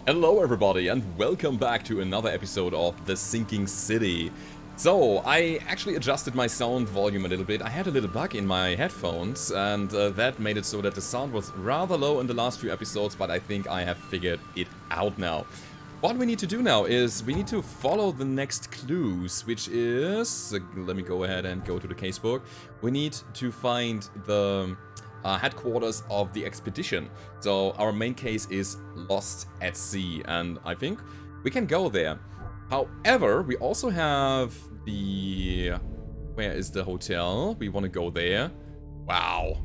Hello everybody and welcome back to another episode of The Sinking City. So, I actually adjusted my sound volume a little bit. I had a little bug in my headphones and that made it so that the sound was rather low in the last few episodes, but I think I have figured it out now. What we need to do now is we need to follow the next clues, which is... let me go ahead and go to the casebook. We need to find the... headquarters of the expedition. So our main case is Lost at Sea, and I think we can go there. However, we also have the... where is the hotel? We want to go there. Wow,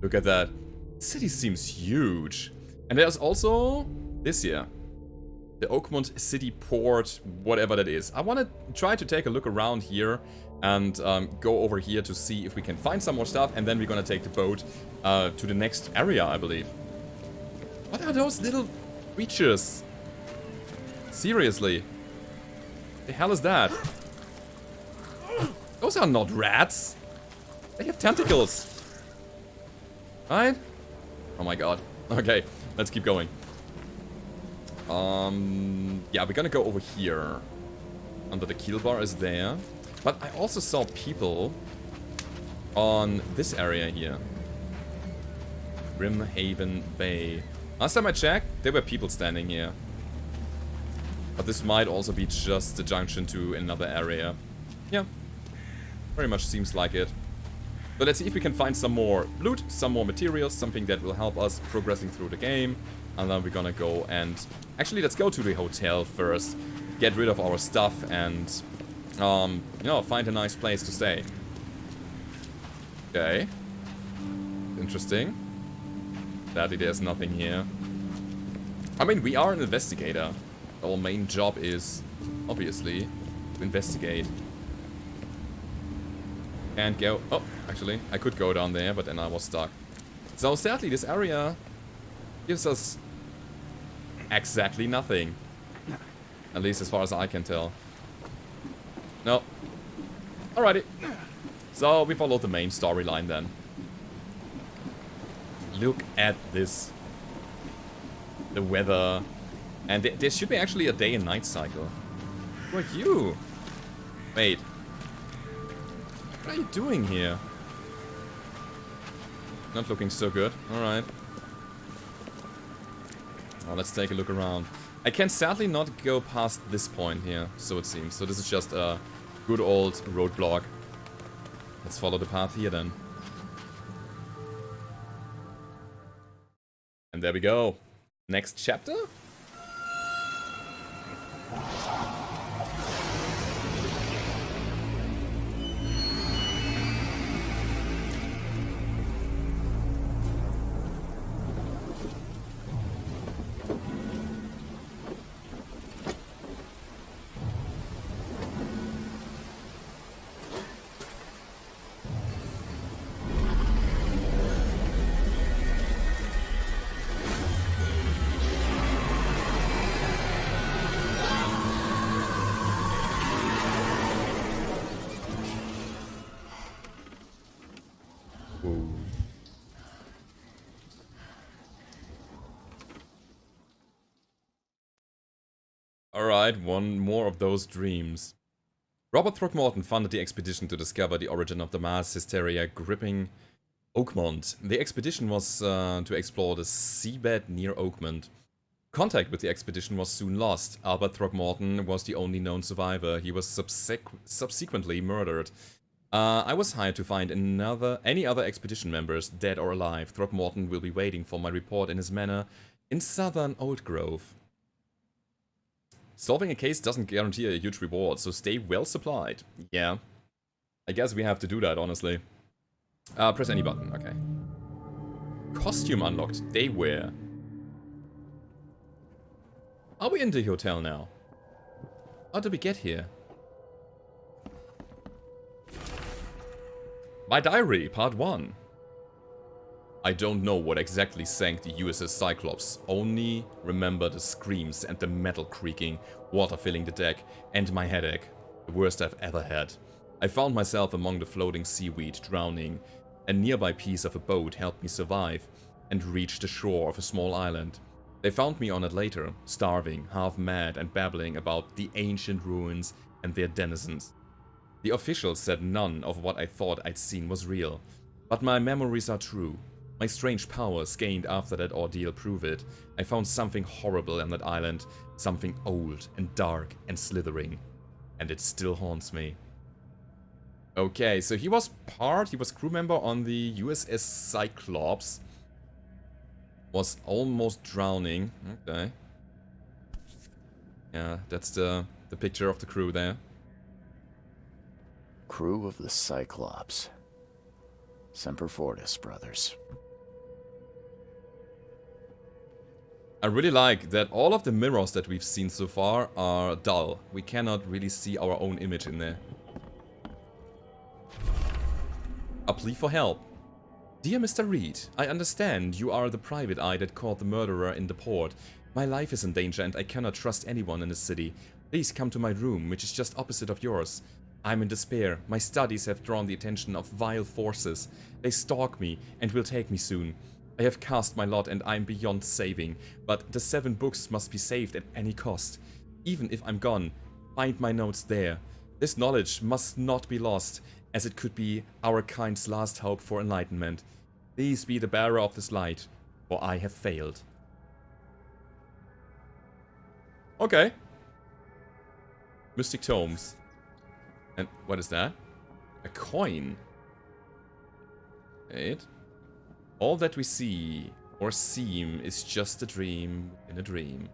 look at that. The city seems huge. And there's also this here. The Oakmont City Port, whatever that is. I want to try to take a look around here and go over here to see if we can find some more stuff, and then we're gonna take the boat to the next area, I believe. What are those little creatures? Seriously. The hell is that? Those are not rats. They have tentacles. Right? Oh my god. Okay, let's keep going. Yeah, we're gonna go over here. Under the keel bar is there. But I also saw people on this area here. Brimhaven Bay. Last time I checked, there were people standing here. But this might also be just the junction to another area. Yeah, very much seems like it. But let's see if we can find some more loot, some more materials, something that will help us progressing through the game. And then we're gonna go and... actually, let's go to the hotel first. Get rid of our stuff and... you know, find a nice place to stay. Okay. Interesting. Sadly, there's nothing here. I mean, we are an investigator. Our main job is, obviously, to investigate. And go... oh, actually, I could go down there, but then I was stuck. So, sadly, this area gives us exactly nothing. At least as far as I can tell. No. Alrighty. So, we followed the main storyline then. Look at this. The weather. And there should be actually a day and night cycle. Who are you? Wait. What are you doing here? Not looking so good. Alright. Well, let's take a look around. I can sadly not go past this point here, so it seems. So this is just a good old roadblock. Let's follow the path here then. And there we go. Next chapter? Alright, one more of those dreams. Robert Throckmorton funded the expedition to discover the origin of the mass hysteria gripping Oakmont. The expedition was to explore the seabed near Oakmont. Contact with the expedition was soon lost. Albert Throckmorton was the only known survivor. He was subsequently murdered. I was hired to find any other expedition members, dead or alive. Throckmorton will be waiting for my report in his manor in southern Old Grove. Solving a case doesn't guarantee a huge reward, so stay well supplied. Yeah. I guess we have to do that, honestly. Press any button, okay. Costume unlocked, daywear. Are we in the hotel now? How did we get here? My diary, part 1. I don't know what exactly sank the USS Cyclops, only remember the screams and the metal creaking, water filling the deck, and my headache, the worst I've ever had. I found myself among the floating seaweed, drowning. A nearby piece of a boat helped me survive, and reach the shore of a small island. They found me on it later, starving, half mad and babbling about the ancient ruins and their denizens. The officials said none of what I thought I'd seen was real, but my memories are true. My strange powers gained after that ordeal prove it. I found something horrible on that island, something old and dark and slithering, and it still haunts me. Okay, so he was crew member on the USS Cyclops. Was almost drowning. Okay. Yeah, that's the picture of the crew there. Crew of the Cyclops. Semper Fortis, brothers. I really like that all of the mirrors that we've seen so far are dull. We cannot really see our own image in there. A plea for help. Dear Mr. Reed, I understand you are the private eye that caught the murderer in the port. My life is in danger and I cannot trust anyone in the city. Please come to my room, which is just opposite of yours. I'm in despair. My studies have drawn the attention of vile forces. They stalk me and will take me soon. I have cast my lot and I'm beyond saving, but the 7 books must be saved at any cost. Even if I'm gone, find my notes there. This knowledge must not be lost, as it could be our kind's last hope for enlightenment. Please be the bearer of this light, for I have failed. Okay. Mystic Tomes. And what is that? A coin. Wait. All that we see or seem is just a dream in a dream.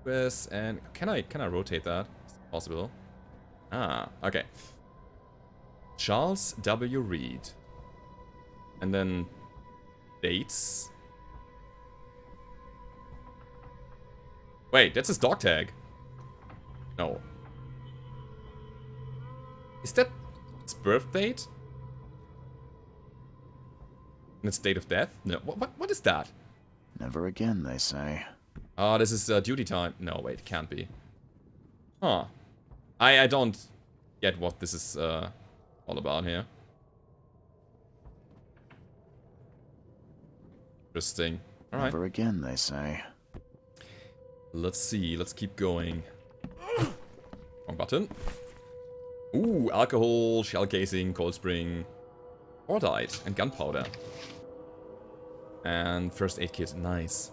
Yes, and can I rotate that? Is it possible? Ah, okay. Charles W. Reed. And then dates. Wait, that's his dog tag. No. Is that his birth date? And its date of death? No. What is that? Never again, they say. Oh, this is duty time. No, wait, it can't be. Huh. I don't get what this is all about here. Interesting. Alright. Never again, they say. Let's see. Let's keep going. Wrong button. Ooh, alcohol, shell casing, cold spring, cordite, and gunpowder. And first aid kit. Nice.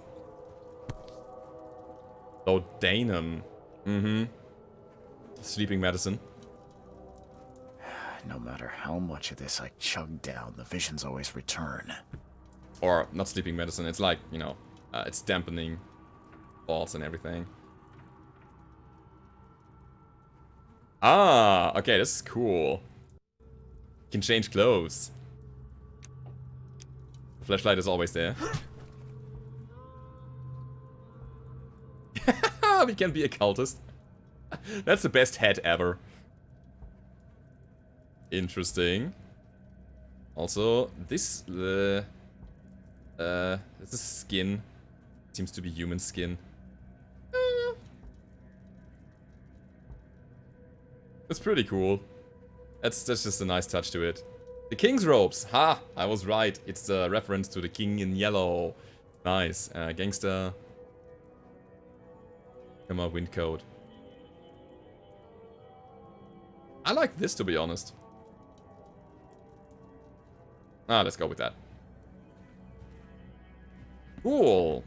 Laudanum. Mm-hmm. Sleeping medicine. No matter how much of this I chug down, the visions always return. Or, not sleeping medicine, it's like, you know, it's dampening thoughts and everything. Ah, okay, this is cool. You can change clothes. The flashlight is always there. We can be a cultist. That's the best hat ever. Interesting. Also, this is skin. Seems to be human skin. It's pretty cool. That's just a nice touch to it. The King's robes. Ha! I was right. It's a reference to the King in yellow. Nice. Gangster. Come on, wind coat. I like this, to be honest. Ah, let's go with that. Cool.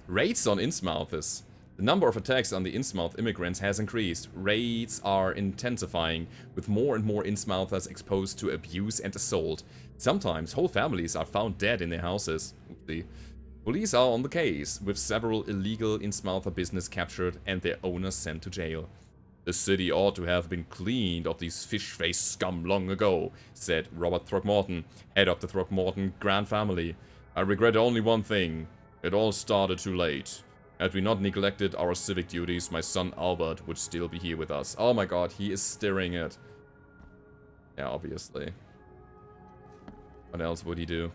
Raids on Innsmouths. The number of attacks on the Innsmouth immigrants has increased. Raids are intensifying, with more and more Innsmouthers exposed to abuse and assault. Sometimes whole families are found dead in their houses. Oopsie. Police are on the case, with several illegal Innsmouther business captured and their owners sent to jail. The city ought to have been cleaned of these fish-faced scum long ago, said Robert Throckmorton, head of the Throckmorton Grand Family. I regret only one thing. It all started too late. Had we not neglected our civic duties, my son Albert would still be here with us. Oh my god, he is stirring it. Yeah, obviously. What else would he do?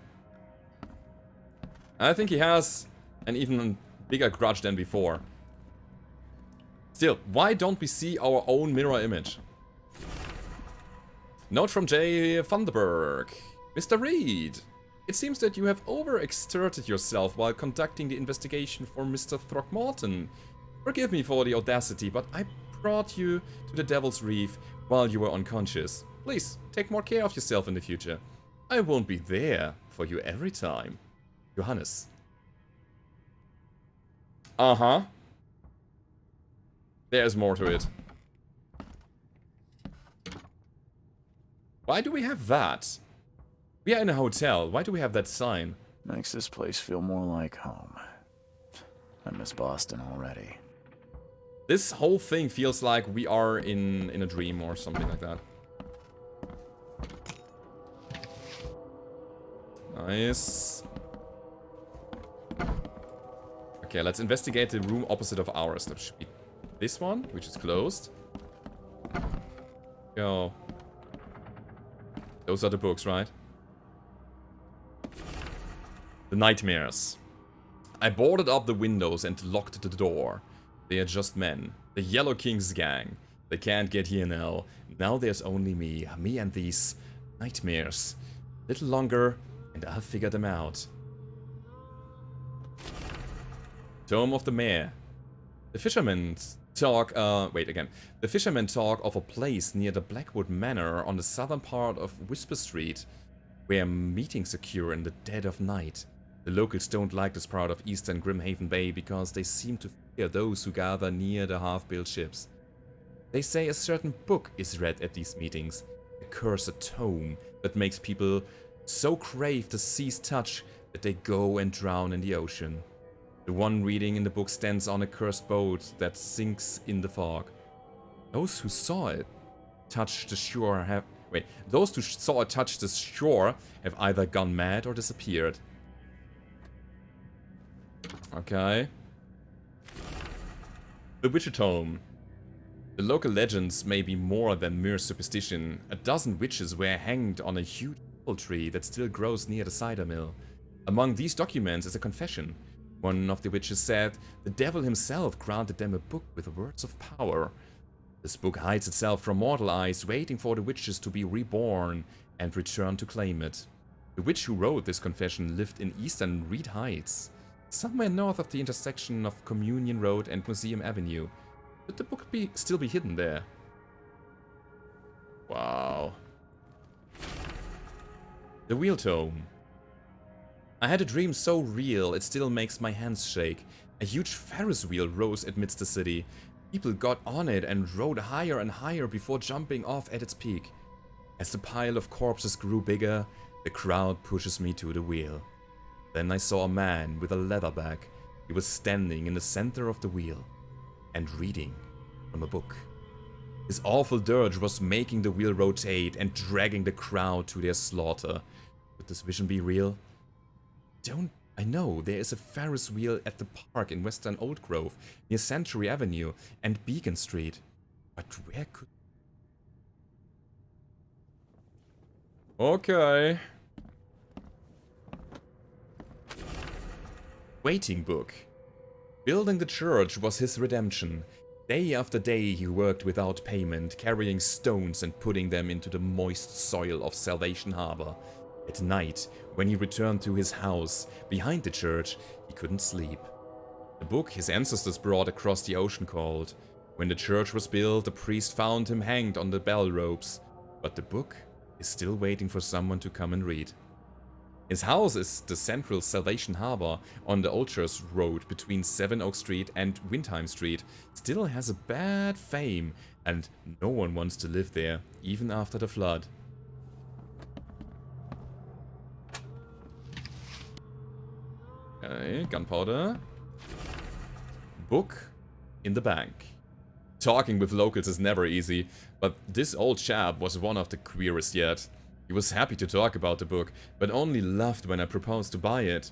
I think he has an even bigger grudge than before. Still, why don't we see our own mirror image? Note from J. Thunderberg. Mr. Reed. It seems that you have overexerted yourself while conducting the investigation for Mr. Throckmorton. Forgive me for the audacity, but I brought you to the Devil's Reef while you were unconscious. Please, take more care of yourself in the future. I won't be there for you every time. Johannes. Uh-huh. There's more to it. Why do we have that? We are in a hotel. Why do we have that sign? Makes this place feel more like home. I miss Boston already. This whole thing feels like we are in a dream or something like that. Nice. Okay, let's investigate the room opposite of ours. That should be this one, which is closed. Go. Those are the books, right? The nightmares. I boarded up the windows and locked the door. They are just men. The Yellow King's gang. They can't get here now. Now there's only me. Me and these nightmares. A little longer, and I'll figure them out. Tome of the Mayor. The fishermen talk, The fishermen talk of a place near the Blackwood Manor on the southern part of Whisper Street, where meetings occur in the dead of night. The locals don't like this part of eastern Grimhaven Bay because they seem to fear those who gather near the half-built ships. They say a certain book is read at these meetings, a cursed tome that makes people so crave the sea's touch that they go and drown in the ocean. The one reading in the book stands on a cursed boat that sinks in the fog. Those who saw it touch the shore have... those who saw it touch the shore have either gone mad or disappeared. Okay. The Witcher Tome. The local legends may be more than mere superstition. A dozen witches were hanged on a huge apple tree that still grows near the cider mill. Among these documents is a confession. One of the witches said the devil himself granted them a book with words of power. This book hides itself from mortal eyes, waiting for the witches to be reborn and return to claim it. The witch who wrote this confession lived in eastern Reed Heights, somewhere north of the intersection of Communion Road and Museum Avenue. Could the book still be hidden there? Wow. The Wheel Tome. I had a dream so real it still makes my hands shake. A huge Ferris wheel rose amidst the city. People got on it and rode higher and higher before jumping off at its peak. As the pile of corpses grew bigger, the crowd pushes me to the wheel. Then I saw a man with a leather bag. He was standing in the center of the wheel and reading from a book. His awful dirge was making the wheel rotate and dragging the crowd to their slaughter. Could this vision be real? I know there is a Ferris wheel at the park in Western Old Grove, near Century Avenue and Beacon Street. But where could... Okay. Waiting book. Building the church was his redemption. Day after day he worked without payment, carrying stones and putting them into the moist soil of Salvation Harbor. At night, when he returned to his house behind the church, he couldn't sleep. The book his ancestors brought across the ocean called. When the church was built, the priest found him hanged on the bell ropes. But the book is still waiting for someone to come and read. His house is the central Salvation Harbor on the Old Church Road between Sevenoak Street and Windheim Street. Still has a bad fame, and no one wants to live there, even after the flood. Okay, gunpowder. Book in the bank. Talking with locals is never easy, but this old chap was one of the queerest yet. He was happy to talk about the book, but only laughed when I proposed to buy it.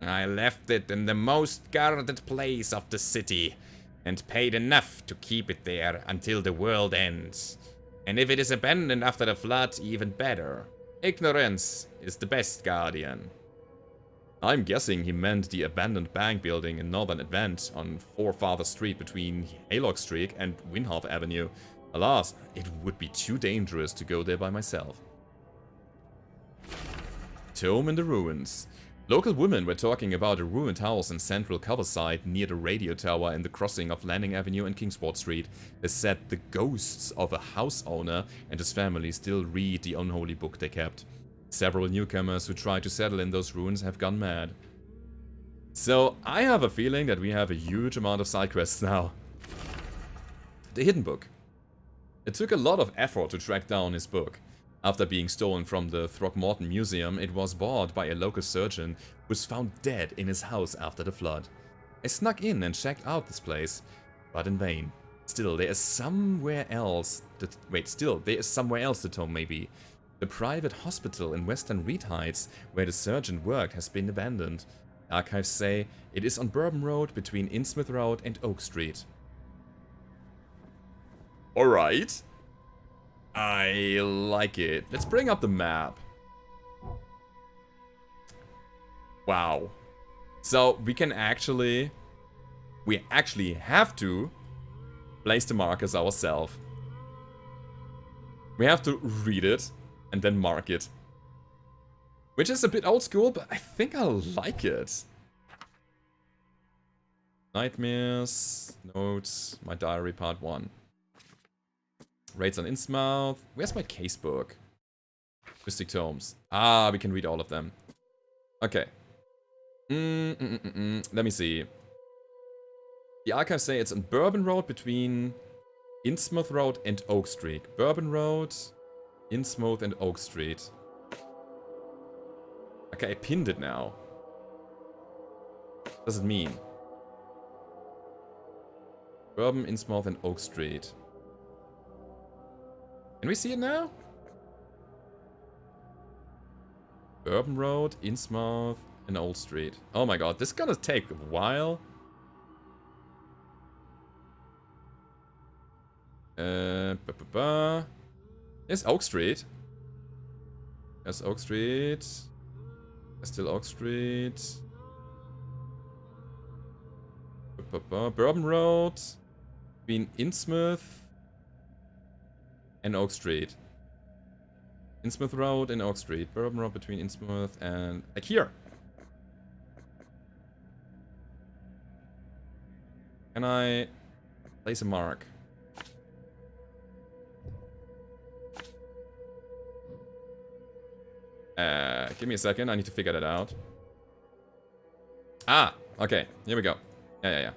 I left it in the most guarded place of the city, and paid enough to keep it there until the world ends. And if it is abandoned after the flood, even better. Ignorance is the best guardian. I'm guessing he meant the abandoned bank building in Northern Advent on Forefather Street between Haylock Street and Winharp Avenue. Alas, it would be too dangerous to go there by myself. Tome in the ruins. Local women were talking about a ruined house in central Coverside near the radio tower in the crossing of Landing Avenue and Kingsport Street. They said the ghosts of a house owner and his family still read the unholy book they kept. Several newcomers who tried to settle in those ruins have gone mad. So I have a feeling that we have a huge amount of side quests now. The hidden book. It took a lot of effort to track down his book. After being stolen from the Throckmorton Museum, it was bought by a local surgeon who was found dead in his house after the flood. I snuck in and checked out this place, but in vain. Still, there is somewhere else the tome may be. The private hospital in Western Reed Heights, where the surgeon worked, has been abandoned. Archives say it is on Bourbon Road between Innsmouth Road and Oak Street. Alright. I like it. Let's bring up the map. Wow. So we actually have to place the markers ourselves. We have to read it and then mark it. Which is a bit old school, but I think I like it. Nightmares, notes, my diary part 1. Raids on Innsmouth. Where's my casebook? Mystic Tomes. Ah, we can read all of them. Okay. Let me see. The archives say it's on Bourbon Road between Innsmouth Road and Oak Street. Bourbon Road, Innsmouth and Oak Street. Okay, I pinned it now. What does it mean? Bourbon, Innsmouth and Oak Street. Can we see it now? Bourbon Road, Innsmouth, and Old Street. Oh my god, this is gonna take a while. Here's Oak Street. There's Oak Street. There's still Oak Street. Bourbon Road. Between Innsmouth and Oak Street. Innsmouth Road and Oak Street. Bourbon Road between Innsmouth and... like here! Can I place a mark? Give me a second, I need to figure that out. Ah! Okay, here we go. Yeah.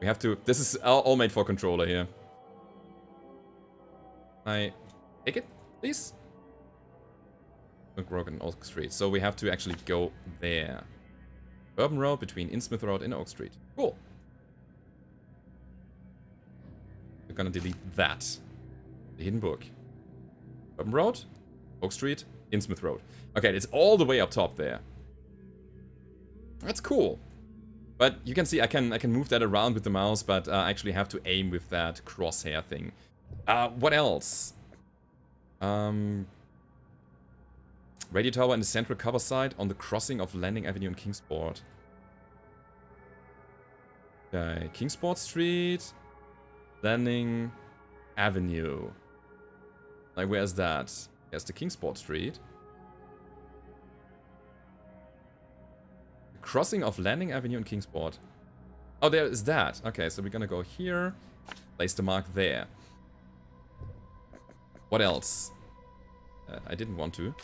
We have to... this is all made for controller here. I take it, please? Broken Oak Street. So we have to actually go there. Bourbon Road between Innsmouth Road and Oak Street. Cool. We're gonna delete that. The hidden book. Bourbon Road, Oak Street, Innsmouth Road. Okay, it's all the way up top there. That's cool. But you can see I can move that around with the mouse, but I actually have to aim with that crosshair thing. What else? Radio tower in the central cover side on the crossing of Landing Avenue and Kingsport. Okay, Kingsport Street, Landing Avenue. Like, where's that? There's the Kingsport Street. The crossing of Landing Avenue and Kingsport. Oh, there is that. Okay, so we're gonna go here, place the mark there. What else? I didn't want to.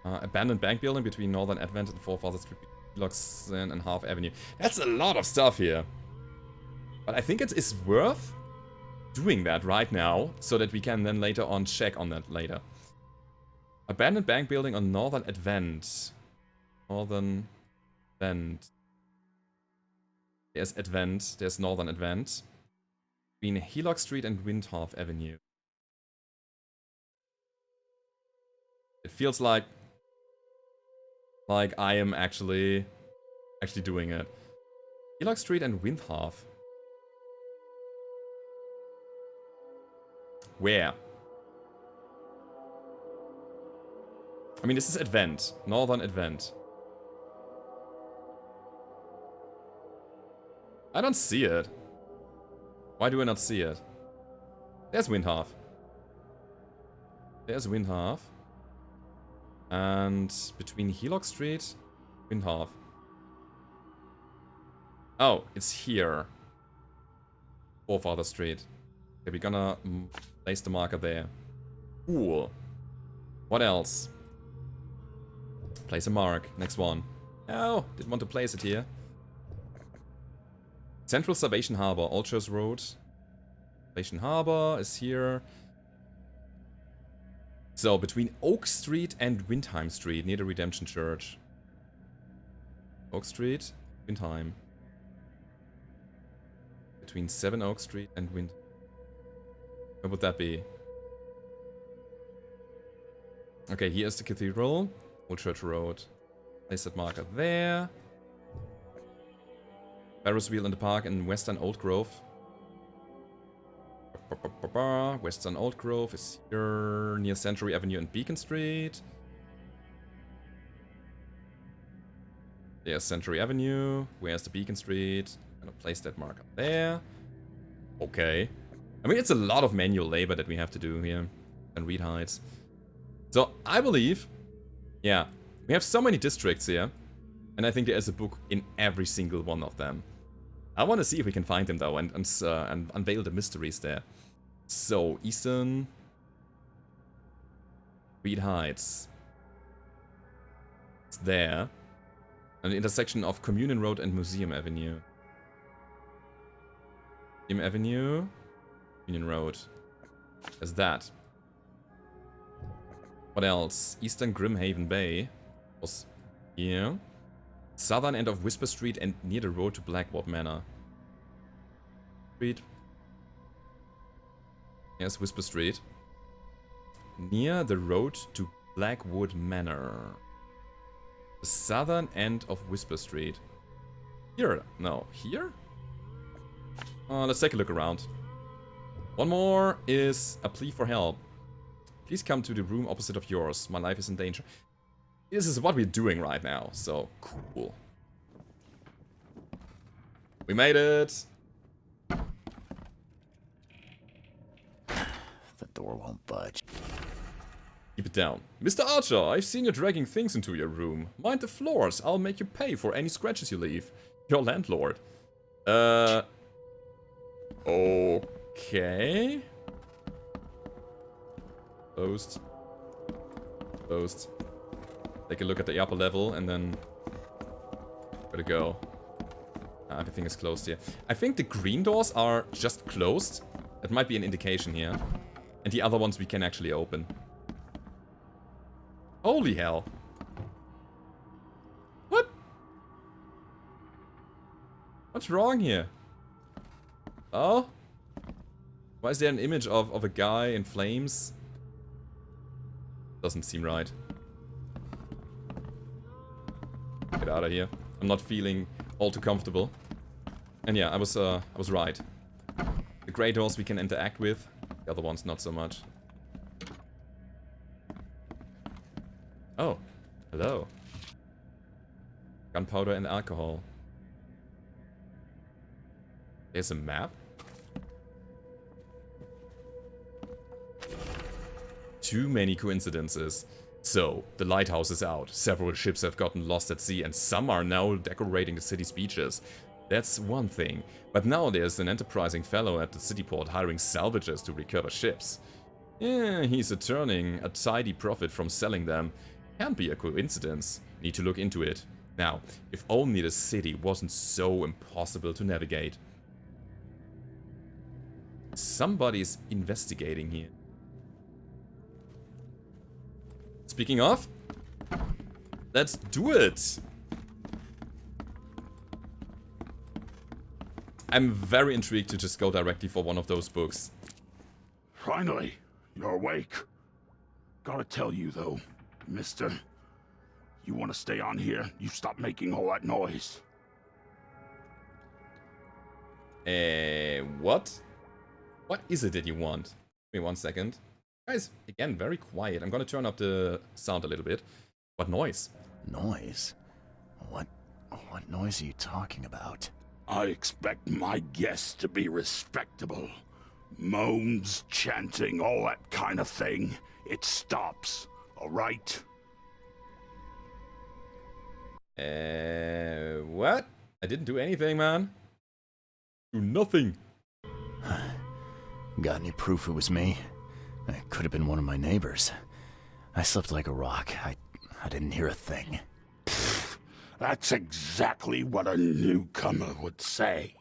Abandoned bank building between Northern Advent and Forefather Street, Loxon and Half Avenue. That's a lot of stuff here. But I think it is worth doing that right now, so that we can then later on check on that later. Abandoned bank building on Northern Advent. Northern Advent. There's Advent, there's Northern Advent. Between Helock Street and Windhalf Avenue. It feels like I am actually doing it. Helock Street and Windhalf. Where? I mean, this is Advent. Northern Advent. I don't see it. Why do I not see it? There's Windhalf. There's Windhalf. And between Helock Street, Windhalf. Oh, it's here. Forefather Street. Okay, we're gonna place the marker there. Cool. What else? Place a mark. Next one. Oh, didn't want to place it here. Central Salvation Harbor, Alchers Road. Salvation Harbor is here. So, between Oak Street and Windheim Street, near the Redemption Church. Oak Street, Windheim. Between 7 Oak Street and Windheim. Where would that be? Okay, here's the Cathedral. Old Church Road. Place that marker there. Ferris wheel in the park in Western Old Grove. Western Old Grove is here near Century Avenue and Beacon Street. There's Century Avenue. Where's the Beacon Street? I'm gonna place that marker there. Okay. I mean, it's a lot of manual labor that we have to do here. And read heights. So, I believe... Yeah. We have so many districts here. And I think there is a book in every single one of them. I want to see if we can find them, though, and unveil the mysteries there. So, Eastern... Reed Heights. It's there. An intersection of Communion Road and Museum Avenue. Museum Avenue. Union Road. There's that. What else? Eastern Grimhaven Bay. Was here. Southern end of Whisper Street and near the road to Blackwood Manor. Street. Here's Whisper Street. Near the road to Blackwood Manor. The southern end of Whisper Street. Here? No. Here? Let's take a look around. One more is a plea for help. Please come to the room opposite of yours. My life is in danger. This is what we're doing right now, so cool. We made it! The door won't budge. Keep it down. Mr. Archer, I've seen you dragging things into your room. Mind the floors, I'll make you pay for any scratches you leave. Your landlord. Okay. Closed. Closed. Take a look at the upper level and then... Where to go? Everything is closed here. I think the green doors are just closed. That might be an indication here. And the other ones we can actually open. Holy hell. What? What's wrong here? Oh? Why is there an image of a guy in flames? Doesn't seem right. Get out of here. I'm not feeling all too comfortable. And yeah, I was right. The grey doors we can interact with. The other ones not so much. Oh, hello. Gunpowder and alcohol. There's a map? Too many coincidences. So, the lighthouse is out. Several ships have gotten lost at sea and some are now decorating the city's beaches. That's one thing. But now there's an enterprising fellow at the city port hiring salvagers to recover ships. Yeah, he's earning a tidy profit from selling them. Can't be a coincidence. Need to look into it. Now, if only the city wasn't so impossible to navigate. Somebody's investigating here. Speaking of, let's do it! I'm very intrigued to just go directly for one of those books. Finally, you're awake. Gotta tell you though, mister, you wanna stay on here, you stop making all that noise. What? What is it that you want? Give me 1 second. Guys, again, very quiet. I'm gonna turn up the sound a little bit. What noise? Noise? What noise are you talking about? I expect my guests to be respectable. Moans, chanting, all that kind of thing. It stops, alright? What? I didn't do anything, man. Do nothing. Got any proof it was me? It could have been one of my neighbors. I slept like a rock. I didn't hear a thing. That's exactly what a newcomer would say.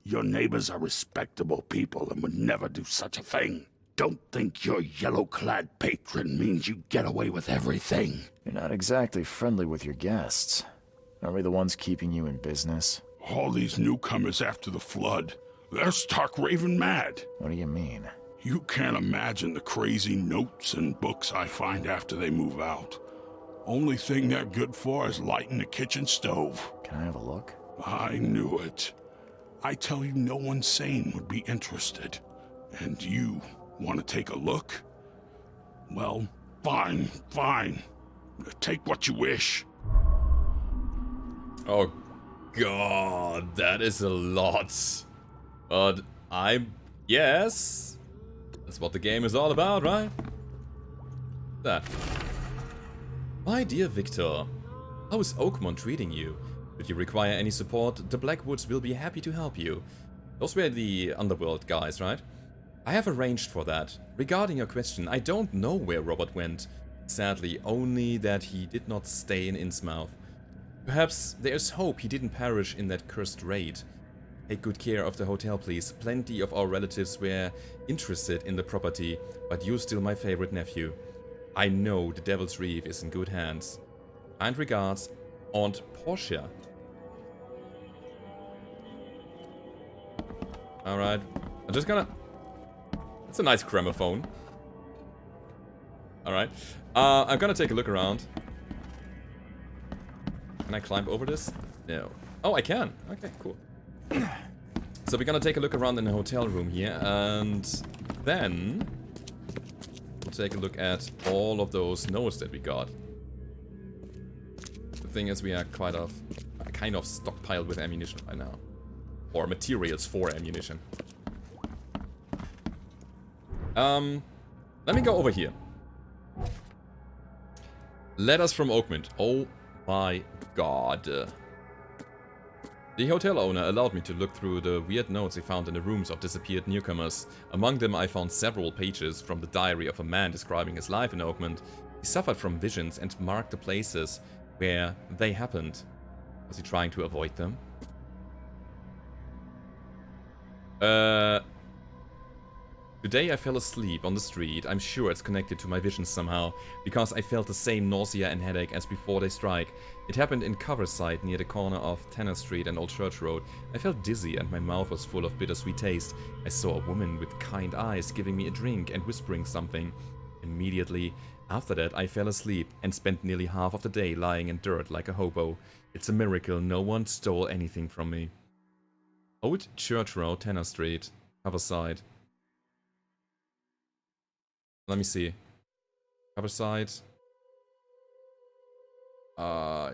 Your neighbors are respectable people and would never do such a thing. Don't think your yellow-clad patron means you get away with everything. You're not exactly friendly with your guests. Are we the ones keeping you in business? All these newcomers after the flood, they're stark raving mad. What do you mean? You can't imagine the crazy notes and books I find after they move out. Only thing they're good for is lighting the kitchen stove. Can I have a look? I knew it. I tell you, no one sane would be interested. And you want to take a look? Well, fine. Take what you wish. Oh god, that is a lot. But yes. That's what the game is all about, right? That. My dear Victor, how is Oakmont treating you? If you require any support, the Blackwoods will be happy to help you. Those were the Underworld guys, right? I have arranged for that. Regarding your question, I don't know where Robert went. Sadly, only that he did not stay in Innsmouth. Perhaps there's hope he didn't perish in that cursed raid. Take good care of the hotel, please. Plenty of our relatives were interested in the property, but you're still my favorite nephew. I know the Devil's Reef is in good hands. Kind regards, Aunt Portia. Alright, I'm just gonna... That's a nice gramophone. Alright, I'm gonna take a look around. Can I climb over this? No. Oh, I can. Okay, cool. So we're gonna take a look around in the hotel room here, and then we'll take a look at all of those notes that we got. The thing is, we are kind of stockpiled with ammunition right now. Or materials for ammunition. Let me go over here. Letters from Oakmont. Oh my god. The hotel owner allowed me to look through the weird notes he found in the rooms of disappeared newcomers. Among them I found several pages from the diary of a man describing his life in Oakmont. He suffered from visions and marked the places where they happened. Was he trying to avoid them? Today I fell asleep on the street. I'm sure it's connected to my visions somehow, because I felt the same nausea and headache as before they strike. It happened in Coverside near the corner of Tanner Street and Old Church Road. I felt dizzy and my mouth was full of bittersweet taste. I saw a woman with kind eyes giving me a drink and whispering something. Immediately after that I fell asleep and spent nearly half of the day lying in dirt like a hobo. It's a miracle no one stole anything from me. Old Church Road, Tanner Street, Coverside. Let me see. Coverside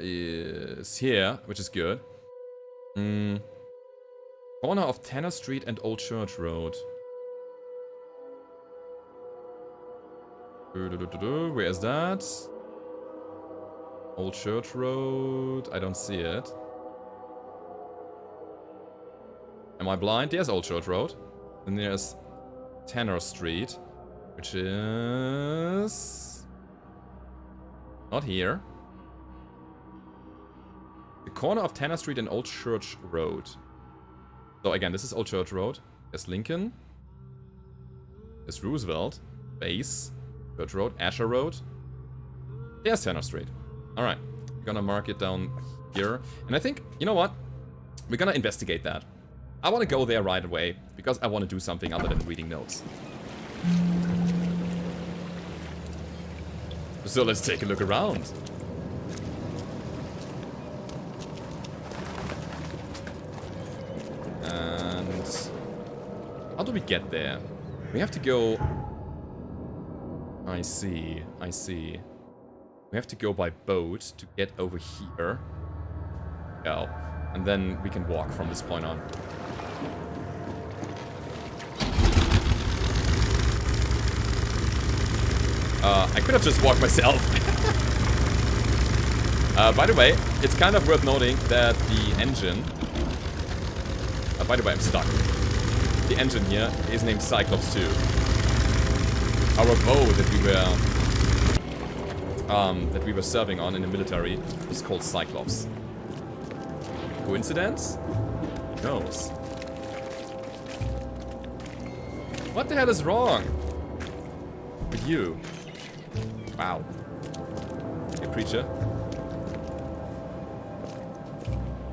is here, which is good. Corner of Tanner Street and Old Church Road. Where is that? Old Church Road. I don't see it. Am I blind? There's Old Church Road. And there's Tanner Street, which is not here. The corner of Tanner Street and Old Church Road. So again, this is Old Church Road. There's Lincoln. There's Roosevelt. Base. Church Road. Asher Road. There's Tanner Street. Alright. We're gonna mark it down here. And I think, you know what? We're gonna investigate that. I want to go there right away, because I want to do something other than reading notes. So let's take a look around. And how do we get there? We have to go... I see. We have to go by boat to get over here. Yeah, and then we can walk from this point on. I could have just walked myself. By the way, it's kind of worth noting that the engine... by the way, I'm stuck. The engine here is named Cyclops 2. Our bow that we were serving on in the military was called Cyclops. Coincidence? Who knows? What the hell is wrong with you? Wow. Hey, preacher.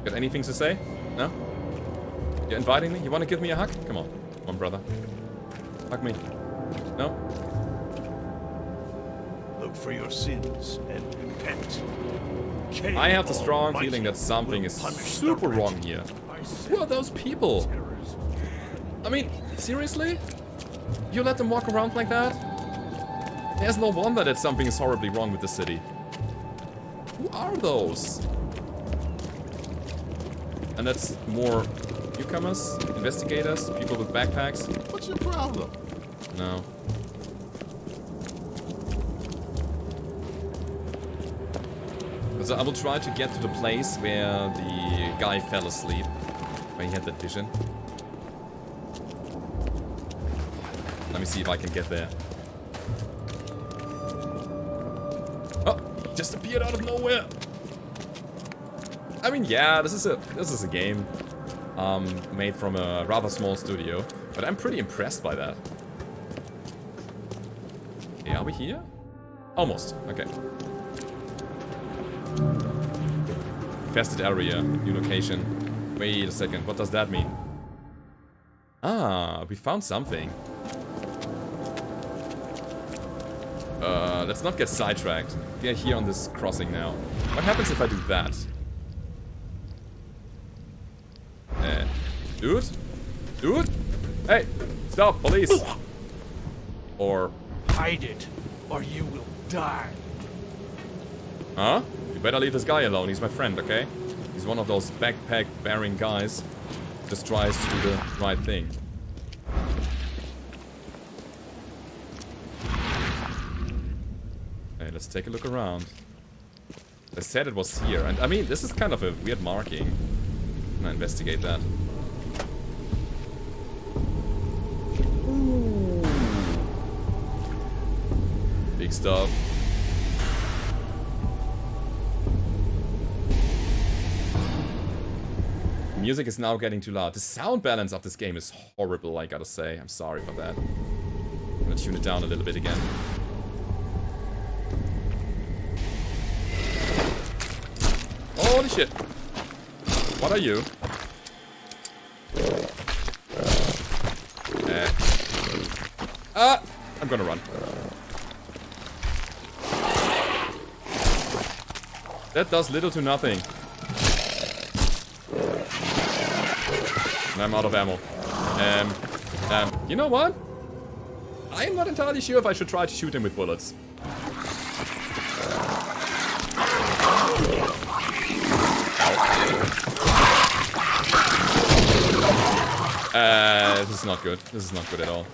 Got anything to say? No? You're inviting me? You want to give me a hug? Come on. Come on, brother. Hug me. No? Look for your sins and repent. I have the strong feeling that something is super wrong here. Who are those people? I mean, seriously? You let them walk around like that? There's no wonder that something is horribly wrong with the city. Who are those? And that's more newcomers, investigators, people with backpacks. What's your problem? No. So I will try to get to the place where the guy fell asleep, where he had that vision. Let me see if I can get there. Oh, he just appeared out of nowhere. I mean, yeah, this is a game made from a rather small studio, but I'm pretty impressed by that. Okay, are we here? Almost. Okay. Infested area, new location. Wait a second, what does that mean? Ah, we found something. Let's not get sidetracked. We are here on this crossing now. What happens if I do that? Dude? Dude? Hey, stop, police! Or... Hide it, or you will die. Huh? You better leave this guy alone, he's my friend, okay? He's one of those backpack-bearing guys. Just tries to do the right thing. Okay, let's take a look around. They said it was here, and I mean, this is kind of a weird marking. I'm gonna investigate that. Ooh. Big stuff. Music is now getting too loud. The sound balance of this game is horrible, I gotta say. I'm sorry for that. I'm gonna tune it down a little bit again. Holy shit. What are you? I'm gonna run. That does little to nothing. And I'm out of ammo. You know what? I am not entirely sure if I should try to shoot him with bullets. This is not good. This is not good at all.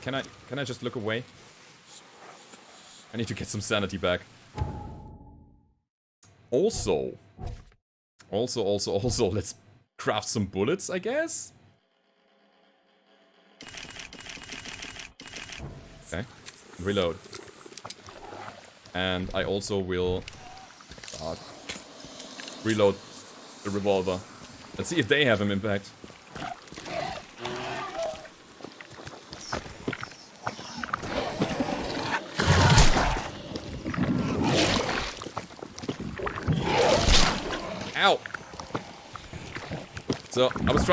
Can I just look away? I need to get some sanity back. Also, let's craft some bullets, I guess? Okay, reload. And I also will reload the revolver. Let's see if they have an impact. Ow! So I was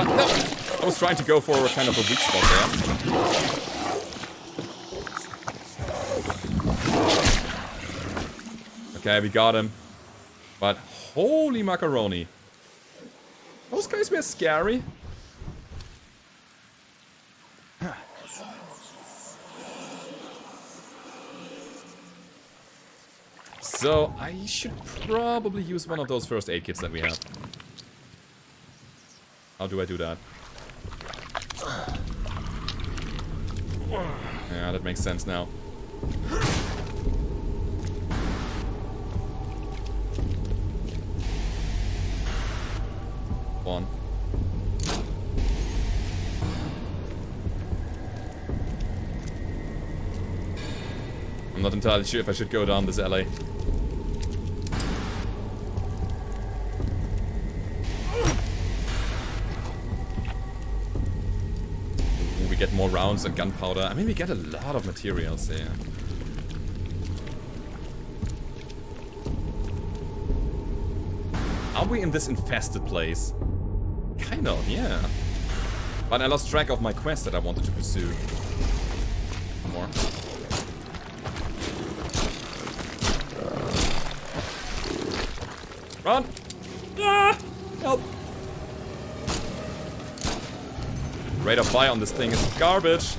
trying to go for a kind of a weak spot there. Okay, we got him. But holy macaroni. Those guys were scary. So, I should probably use one of those first aid kits that we have. How do I do that? Yeah, that makes sense now. entirely sure if I should go down this alley. Ooh, we get more rounds and gunpowder. I mean, we get a lot of materials here. Are we in this infested place? Kind of, yeah. But I lost track of my quest that I wanted to pursue. More. Run! Ah! Help! Rate of fire on this thing is garbage.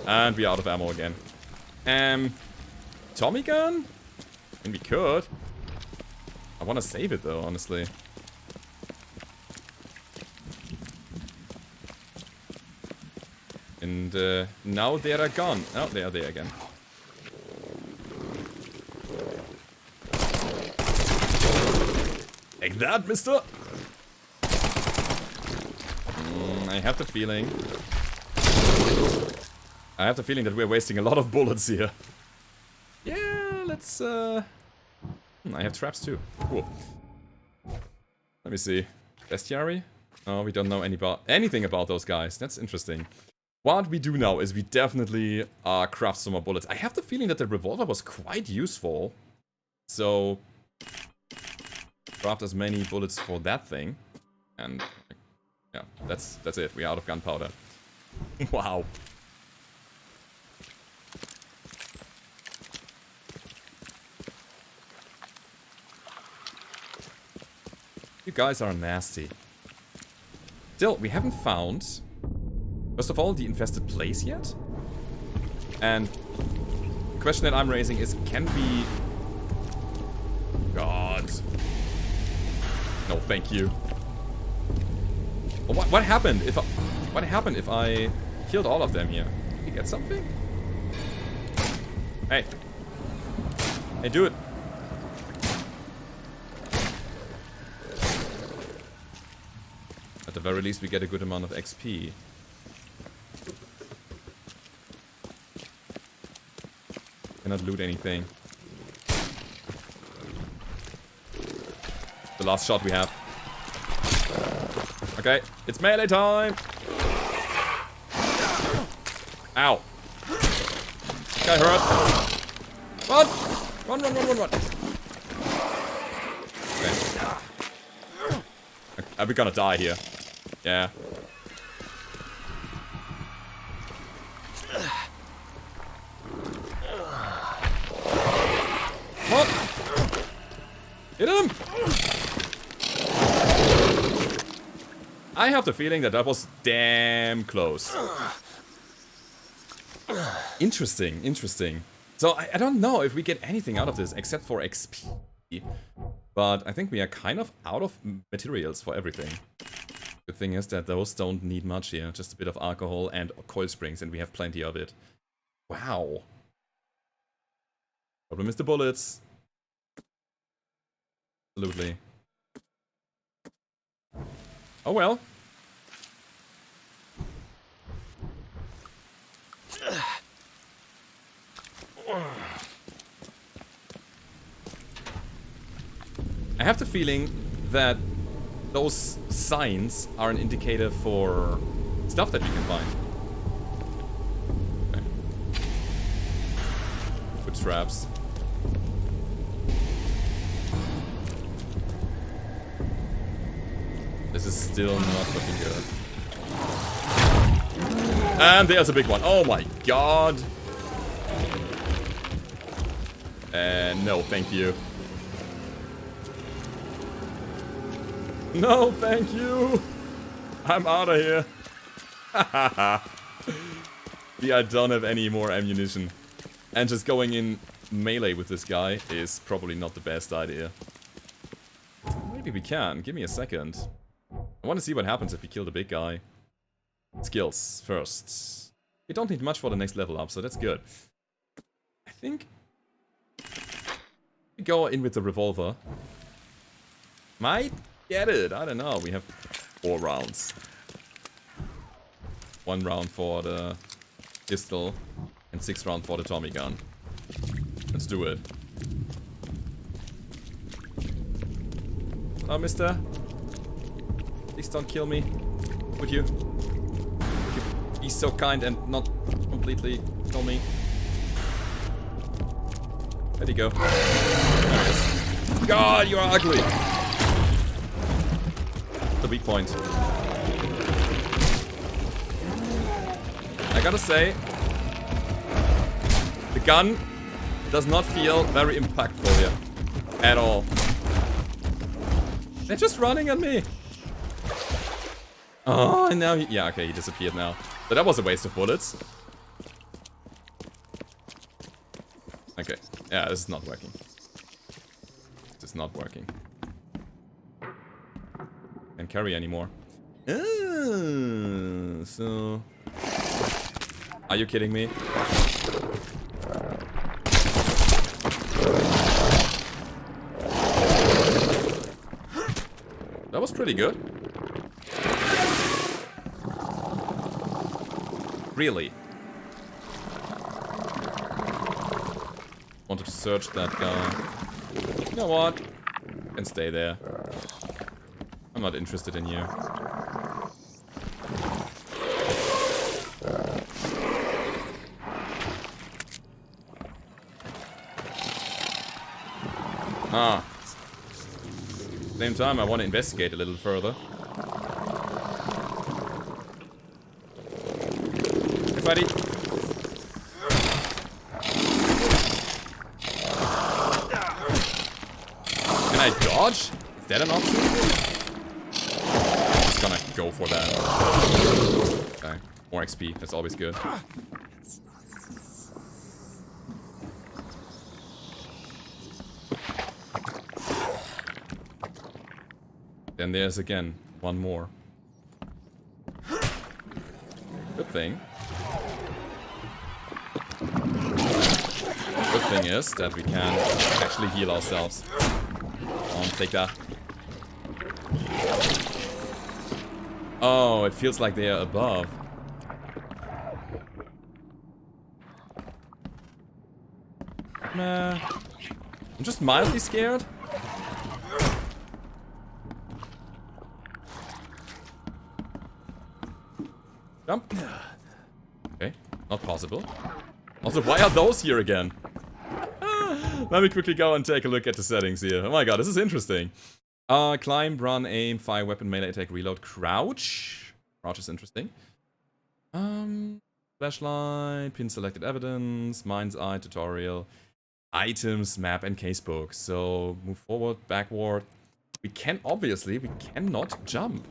And we're out of ammo again. Tommy gun? I mean, we could. I want to save it though, honestly. And now they are gone. Oh, they are there again. Take that, mister! I have the feeling... that we're wasting a lot of bullets here. Yeah, let's... I have traps too. Cool. Let me see. Bestiary? Oh, we don't know anything about those guys. That's interesting. What we do now is we definitely craft some more bullets. I have the feeling that the revolver was quite useful. So... craft as many bullets for that thing. And... yeah, that's it. We're out of gunpowder. Wow. You guys are nasty. Still, we haven't found, first of all, the infested place yet. And the question that I'm raising is, can we... God. No, thank you. What happened if I killed all of them here? Did we get something? Hey. Hey, do it. At the very least, we get a good amount of XP. Cannot loot anything. The last shot we have. Okay, it's melee time! Ow. Guy hurt. Run! Run, run, run, run, run! Okay. Are we gonna die here? Yeah. What? Hit him! I have the feeling that was damn close. Interesting, interesting. So I don't know if we get anything out of this except for XP. But I think we are kind of out of materials for everything. The thing is that those don't need much here. Just a bit of alcohol and coil springs, and we have plenty of it. Wow. Problem is the bullets. Absolutely. Oh well. I have the feeling that those signs are an indicator for stuff that we can find. Okay. Good traps. This is still not looking good. And there's a big one. Oh my god. No, thank you. No, thank you. I'm out of here. Yeah, I don't have any more ammunition. And just going in melee with this guy is probably not the best idea. Maybe we can. Give me a second. I want to see what happens if we kill the big guy. Skills first. We don't need much for the next level up, so that's good. I think we go in with the revolver. Might get it. I don't know. We have 4 rounds. 1 round for the pistol and 6 rounds for the Tommy gun. Let's do it. Oh, mister. Please don't kill me. Would you? Be so kind and not completely kill me. Where'd he go? There he is. God, you're ugly! The weak point. I gotta say, the gun does not feel very impactful here. At all. They're just running at me. Oh, and now he... Yeah, okay, he disappeared now. But that was a waste of bullets. Okay. Yeah, this is not working. This is not working. Can't carry anymore. So... Are you kidding me? That was pretty good. Really? Wanted to search that guy. You know what? Can stay there. I'm not interested in you. Ah. Same time, I want to investigate a little further. Hey, buddy. Can I dodge? Is that an option? I'm just gonna go for that. Okay. More XP. That's always good. Then there's again one more. Good thing. Good thing is that we can actually heal ourselves. Take that. Oh, it feels like they are above. Nah. I'm just mildly scared. Jump. Okay, not possible. Also, why are those here again? Let me quickly go and take a look at the settings here. Oh my god, this is interesting. Climb, run, aim, fire, weapon, melee, attack, reload, crouch. Crouch is interesting. Flashlight, pin selected evidence, mind's eye, tutorial, items, map, and casebook. So, move forward, backward. We cannot jump.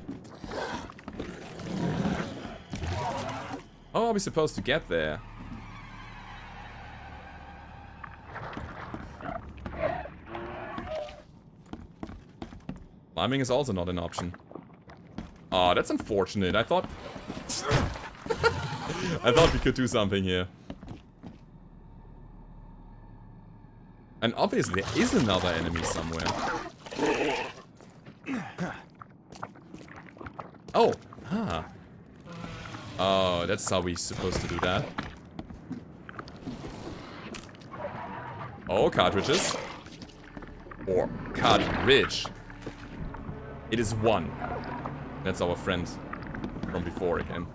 How are we supposed to get there? Climbing is also not an option. Oh, that's unfortunate. I thought... I thought we could do something here. And obviously there is another enemy somewhere. Oh, huh. Oh, that's how we're supposed to do that. Oh, cartridges. Or cartridge. It is one. That's our friend from before again.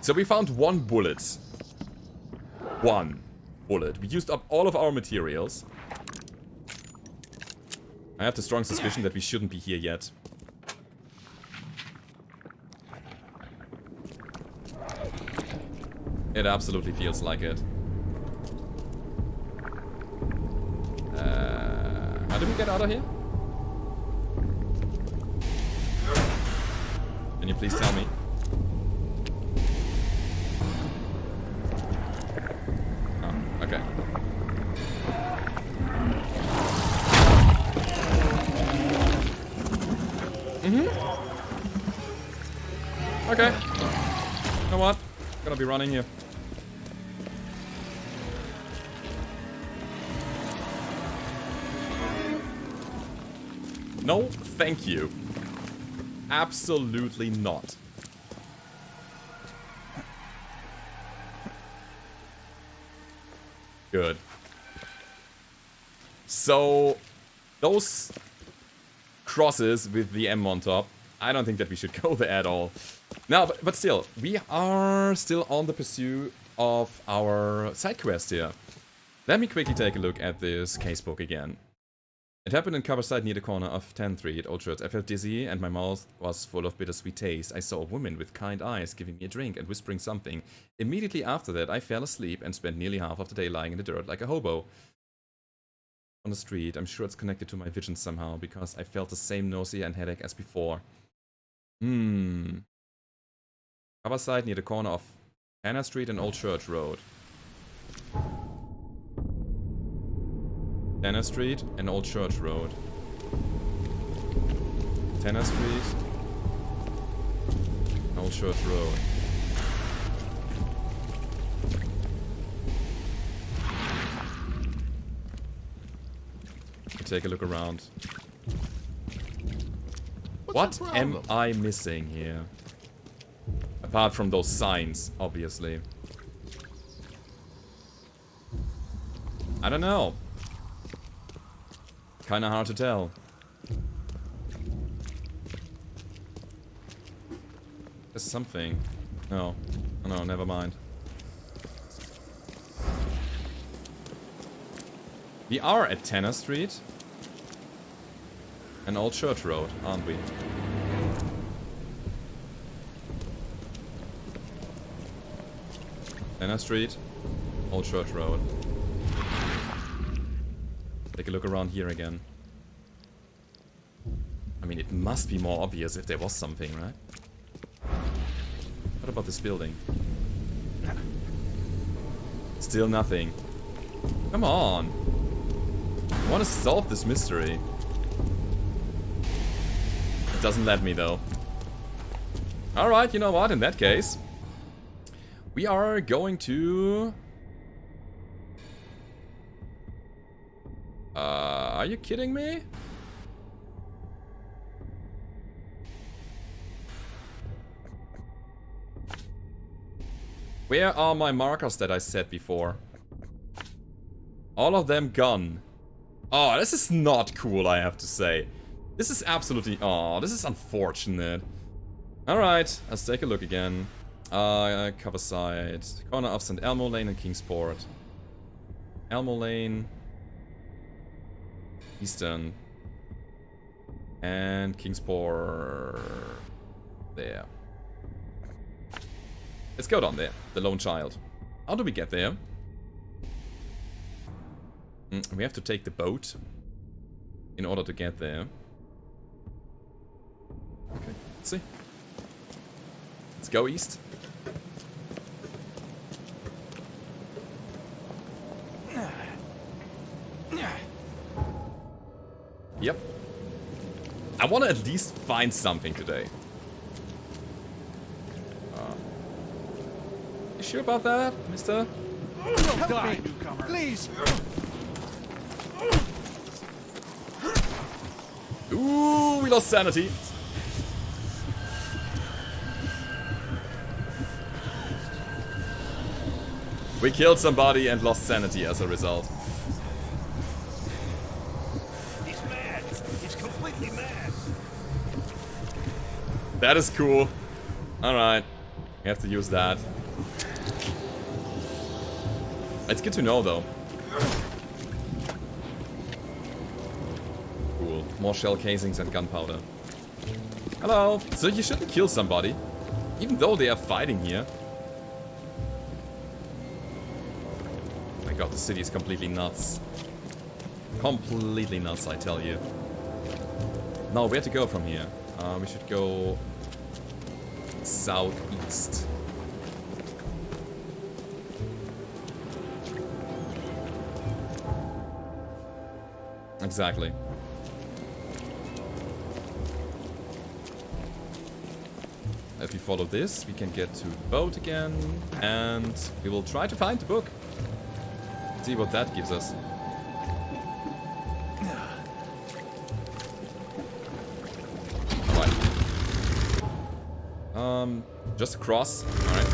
So we found one bullet. One bullet. We used up all of our materials. I have the strong suspicion that we shouldn't be here yet. It absolutely feels like it. How do we get out of here? Can you please tell me? Oh, okay. Okay. You know what? I'm gonna be running here. No, thank you. Absolutely not. Good. So, those crosses with the M on top, I don't think that we should go there at all. No, but still, we are still on the pursuit of our side quest here. Let me quickly take a look at this casebook again. It happened in Coverside near the corner of 10th Street, Old Church. I felt dizzy and my mouth was full of bittersweet taste. I saw a woman with kind eyes giving me a drink and whispering something. Immediately after that, I fell asleep and spent nearly half of the day lying in the dirt like a hobo. On the street, I'm sure it's connected to my visions somehow, because I felt the same nausea and headache as before. Coverside near the corner of Hannah Street and Old Church Road. Tanner Street and Old Church Road. Tanner Street, Old Church Road. Take a look around. What am I missing here? Apart from those signs, obviously. I don't know. Kinda hard to tell. There's something. No. Oh, no, never mind. We are at Tanner Street and Old Church Road, aren't we? Tanner Street, Old Church Road. Take a look around here again. I mean, it must be more obvious if there was something, right? What about this building? Still nothing. Come on. I want to solve this mystery. It doesn't let me, though. Alright, you know what? In that case, we are going to... Are you kidding me? Where are my markers that I set before? All of them gone. Oh, this is not cool, I have to say. This is absolutely... Oh, this is unfortunate. Alright, let's take a look again. Coverside. Corner of St. Elmo Lane and Kingsport. Elmo Lane. Eastern. And Kingsport... There. Let's go down there. The Lone Child. How do we get there? We have to take the boat in order to get there. Okay, let's see. Let's go east. Yep. I want to at least find something today. You sure about that, mister? Don't die, newcomer. Please. Ooh, we lost sanity. We killed somebody and lost sanity as a result. He's mad. He's completely mad. That is cool. Alright. We have to use that. It's good to know, though. Cool. More shell casings and gunpowder. Hello. So you shouldn't kill somebody, even though they are fighting here. Oh my god, the city is completely nuts. Completely nuts, I tell you. Now, where to go from here? We should go southeast. Exactly. If we follow this, we can get to the boat again, and we will try to find the book. See what that gives us. Alright. Just across. Alright.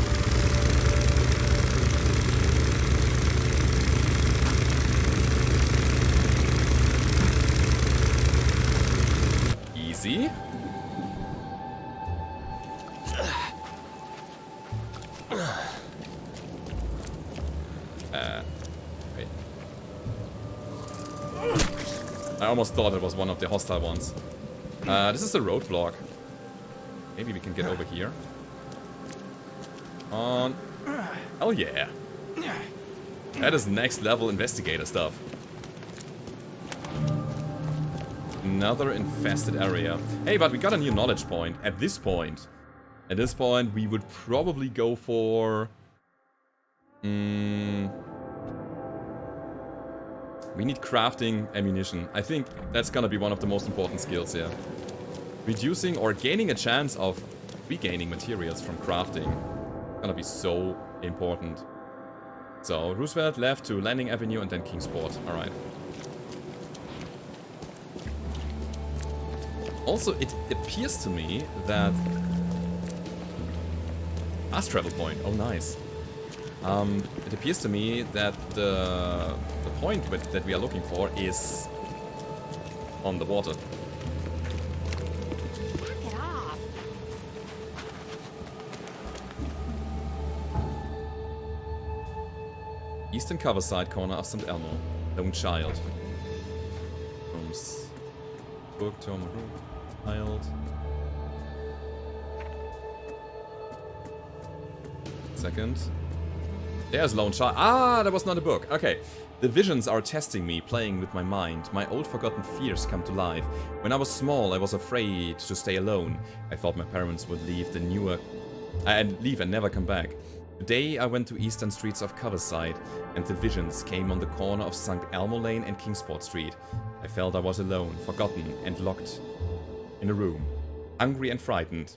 Wait. I almost thought it was one of the hostile ones. This is a roadblock. Maybe we can get over here. On. Oh yeah. That is next level investigator stuff. Another infested area. Hey, but we got a new knowledge point. At this point, we would probably go for... we need crafting ammunition. I think that's gonna be one of the most important skills here. Reducing or gaining a chance of regaining materials from crafting. Gonna be so important. So, Roosevelt left to Landing Avenue and then Kingsport. Alright. Also, it appears to me that... Fast travel point. Oh, nice. It appears to me that the point that we are looking for is on the water. Get off. Eastern cover side corner of St. Elmo. Lone Child. Rooms. Book, Tom, Child. Second. There's Lone Child. Ah, that was not a book. Okay. The visions are testing me, playing with my mind. My old forgotten fears come to life. When I was small, I was afraid to stay alone. I thought my parents would leave and never come back. Today I went to eastern streets of Coverside, and the visions came on the corner of St. Elmo Lane and Kingsport Street. I felt I was alone, forgotten, and locked in a room, hungry and frightened.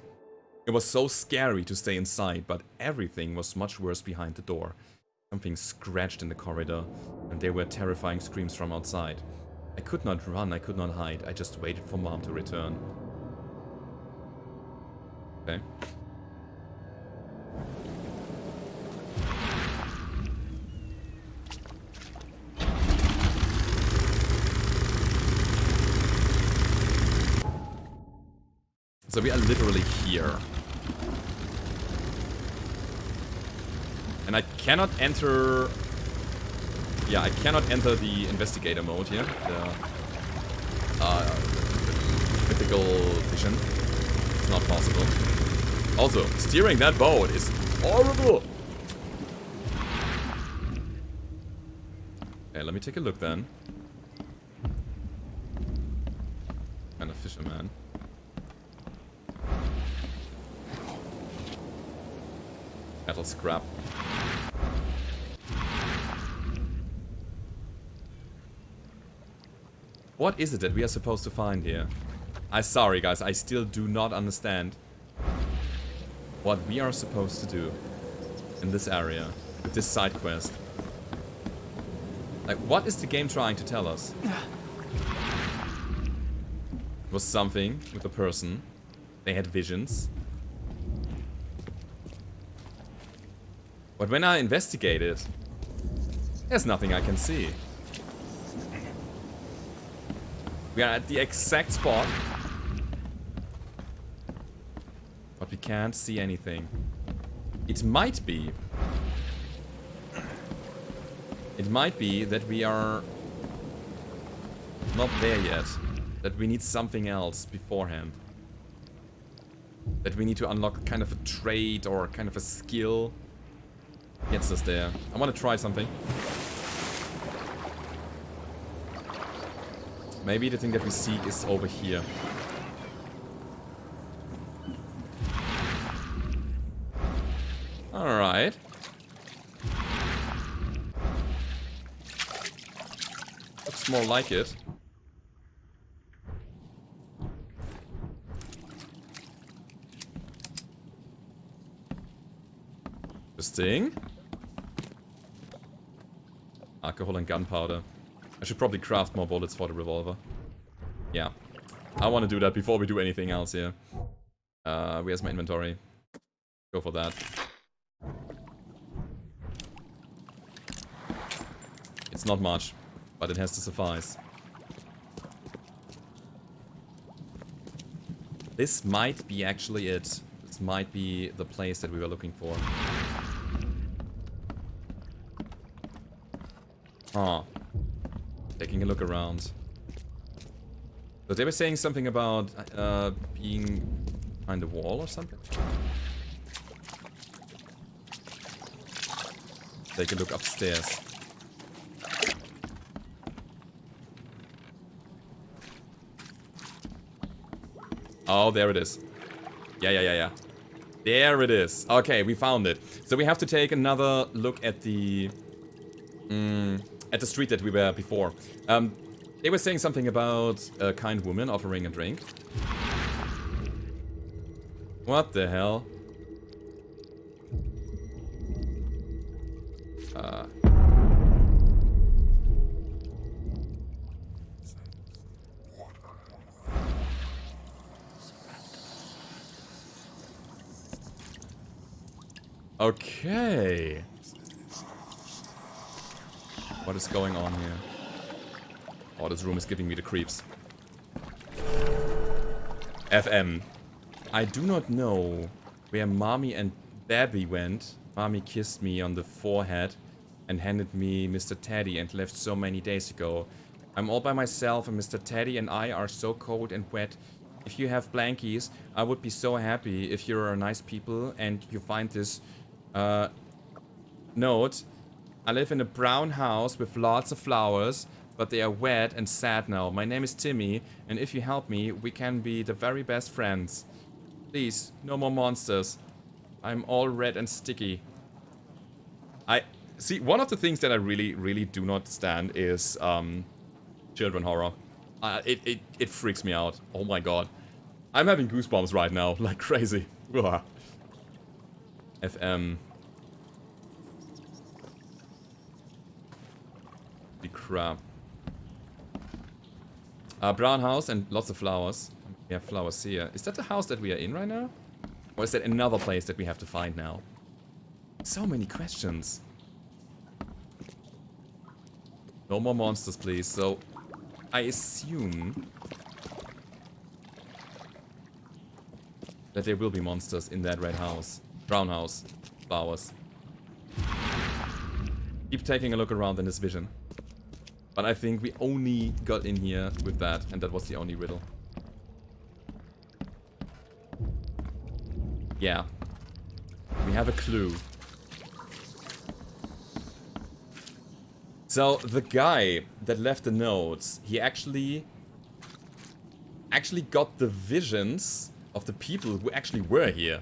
It was so scary to stay inside, but everything was much worse behind the door. Something scratched in the corridor, and there were terrifying screams from outside. I could not run, I could not hide, I just waited for Mom to return. Okay. So we are literally here. And I cannot enter... Yeah, I cannot enter the investigator mode here. The mythical vision. It's not possible. Also, steering that boat is horrible! Okay, let me take a look then. Kind of fisherman. Metal scrap. What is it that we are supposed to find here? Sorry guys, I still do not understand what we are supposed to do in this area with this side quest. Like, what is the game trying to tell us? It was something with a person. They had visions. But when I investigate it, there's nothing I can see. We are at the exact spot, but we can't see anything. It might be that we are not there yet. That we need something else beforehand. That we need to unlock kind of a trait or kind of a skill. Gets us there. I want to try something. Maybe the thing that we seek is over here. Alright. Looks more like it. Interesting. Alcohol and gunpowder. I should probably craft more bullets for the revolver. Yeah. I want to do that before we do anything else here. Where's my inventory? Go for that. It's not much, but it has to suffice. This might be actually it. This might be the place that we were looking for. Huh. Taking a look around. So they were saying something about being behind the wall or something? Take a look upstairs. Oh, there it is. Yeah. There it is. Okay, we found it. So we have to take another look at the street that we were before. They were saying something about a kind woman offering a drink. What the hell? Okay. What is going on here? Oh, this room is giving me the creeps. FM. I do not know where Mommy and Babby went. Mommy kissed me on the forehead and handed me Mr. Teddy and left so many days ago. I'm all by myself and Mr. Teddy and I are so cold and wet. If you have blankies, I would be so happy if you're a nice people and you find this note. I live in a brown house with lots of flowers, but they are wet and sad now. My name is Timmy, and if you help me, we can be the very best friends. Please, no more monsters. I'm all red and sticky. See, one of the things that I really do not stand is children horror. It freaks me out. Oh my god. I'm having goosebumps right now, like crazy. Ugh. FM. The crap. Brown house and lots of flowers. We have flowers here. Is that the house that we are in right now? Or is that another place that we have to find now? So many questions. No more monsters, please. So, I assume that there will be monsters in that red house. Brown house. Flowers. Keep taking a look around in this vision. But I think we only got in here with that, and that was the only riddle. Yeah. We have a clue. So, the guy that left the notes, he actually got the visions of the people who actually were here.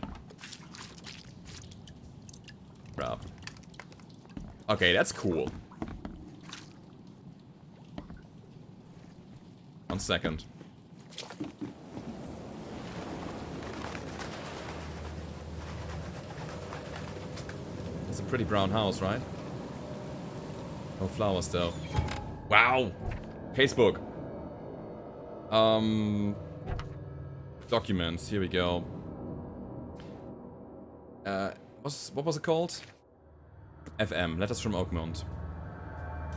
Crap. Okay, that's cool. 1 second. It's a pretty brown house, right? No flowers though. Wow! Casebook. Documents, here we go. What was it called? FM, letters from Oakmont.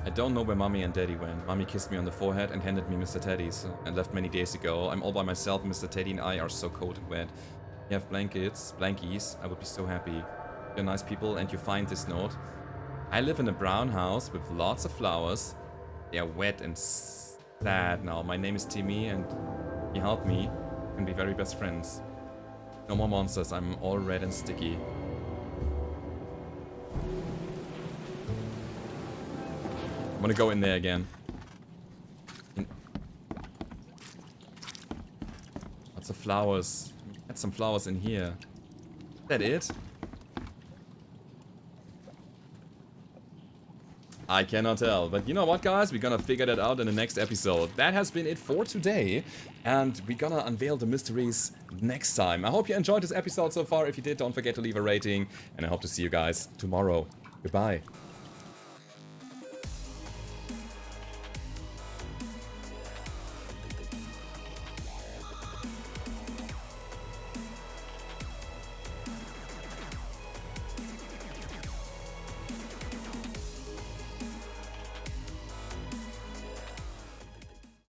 I don't know where Mommy and Daddy went. Mommy kissed me on the forehead and handed me Mr. Teddy's and left many days ago. I'm all by myself and Mr. Teddy and I are so cold and wet. You have blankies, I would be so happy. You're nice people and you find this note. I live in a brown house with lots of flowers. They are wet and sad now. My name is Timmy and you help me. We can be very best friends. No more monsters, I'm all red and sticky. I'm gonna go in there again. Lots of flowers. Had some flowers in here. Is that it? I cannot tell. But you know what, guys? We're gonna figure that out in the next episode. That has been it for today. And we're gonna unveil the mysteries next time. I hope you enjoyed this episode so far. If you did, don't forget to leave a rating. And I hope to see you guys tomorrow. Goodbye.